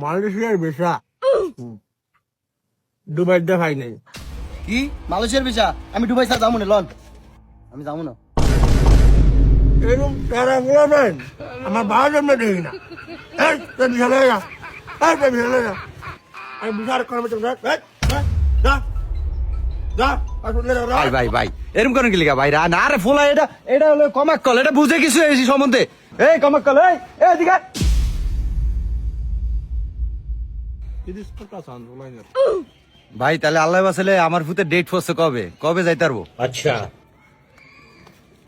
মালয়েশিয়ার visa Dubai দে ভাই নাই কি মালয়েশিয়ার ভিসা? আমি দুবাই স্যার যাবো না, লন আমি যাবো না। এরকম তারা বলবেন আমার বাবা জন্ম দেখি না এই তোর ভিসা লয়ে যা, এই তোর ভিসা লয়ে যা। আমি ভিসার কোনো মতো যা যা যা আসলে ভাই ভাই ভাই এরকম করেন কি লিগা ভাই? না রে ফোলা, এটা এটা হলো কমাক কল, এটা বুঝে কিছু এই সম্বন্ধে। এই কমাক কল, এই এদিকে আয়। ভাই তাহলে আল্লাহ বাসালে আমার ফুতে ডেট পড়ছে কবে কবে যাইতে পারবো? আচ্ছা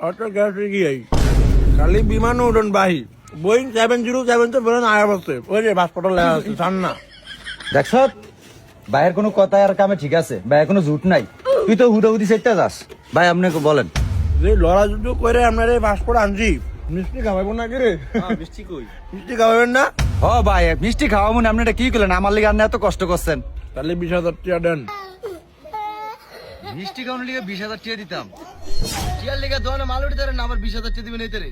অটো গ্যাসে গিয়ে খালি বিমান উড়ন বাহি বোয়িং 707 তো বলেন আয়া বসছে ওই যে পাসপোর্ট লেখা আছে জান না দেখছ ভাইয়ের কোনো কথা আর কামে ঠিক আছে, ভাইয়ের কোনো জুট নাই। তুই তো হুদাহুদি সেটটা যাস। ভাই আপনাকে বলেন, যে লড়া যুদ্ধ করে আপনার এই পাসপোর্ট আনছি মিষ্টি খাওয়াবো না কি রে? মিষ্টি কই? মিষ্টি খাওয়াবেন না? হ ভাই মিষ্টি খাওয়া মনে আপনি এটা কি করলেন? আমার লিগে আপনি এত কষ্ট করছেন। তাহলে 20,000 টাকা দেন। মিষ্টি খাওয়ানোর লিগে 20,000 টাকা দিতাম। চিয়ার লেগে দোয়ানে মাল উঠে ধরেন, আমার 20,000 টাকা দিবেন এই তেরে।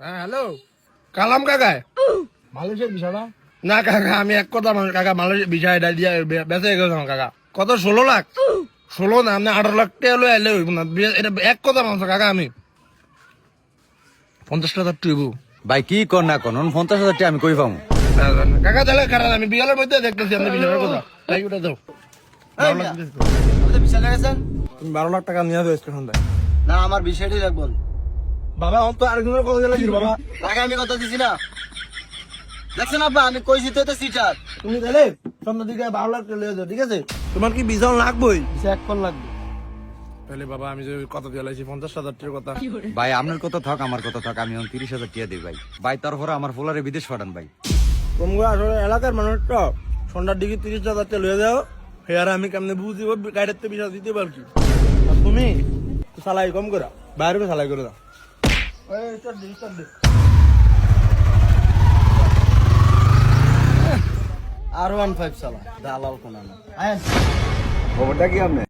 হ্যাঁ হ্যালো কালাম কাকা মালয়েশিয়ার ভিসাটা না কাকা আমি এক কথা মানুষ কাকা মালয়েশিয়ার ভিসা এটা দিয়ে বেঁচে গেছে কাকা কত 16 লাখ 16 না আপনি 18 লাখ টাকা লয়ে আইলে হইব না এটা এক কথা মানুষ কাকা আমি 50,000 টুইব ভাই কি কর না কোন 50,000 টাকা আমি কই পাবো? কাকা তাহলে খারাপ আমি বিয়ালের মধ্যে দেখতেছি আপনি ভিসার কথা তাই ওটা দাও 12 লাখ দিতেছি। আপনি ভিসা লেগেছেন? তুমি 12 লাখ টাকা নিয়ে যাও স্টেশন থেকে না, আমার ভিসাটাই রাখবো। বাবা অন্ত আরেকজনের কথা দিলে বাবা টাকা আমি কথা দিছি না, দেখছেন আব্বা আমি কইছি তো এটা সিটার। তুমি তাহলে সন্ধ্যা দিকে 12 লাখ টাকা লিয়ে যাও ঠিক আছে তোমার কি ভিসা লাগবেই ভিসা এক ফোন লাগবে। তাহলে বাবা আমি যে কথা দিয়ে লাইছি 50,000 টাকার কথা ভাই আপনার কথা থাক আমার কথা থাক, আমি 30,000 টাকা দিই ভাই। ভাই তারপরে আমার ফুলারে বিদেশ পাঠান ভাই। তোমরা আসলে এলাকার মানুষ তো সন্ধ্যার দিকে 30,000 টাকা লিয়ে যাও হেয়ার আমি কেমনে বুঝিব গাড়ির তো বিষয় দিতে পারছি আর তুমি সালাই কম করে বাইরে সালাই করে দাও R15 সালা দালাল কোন না। খবরটা কি আপনি?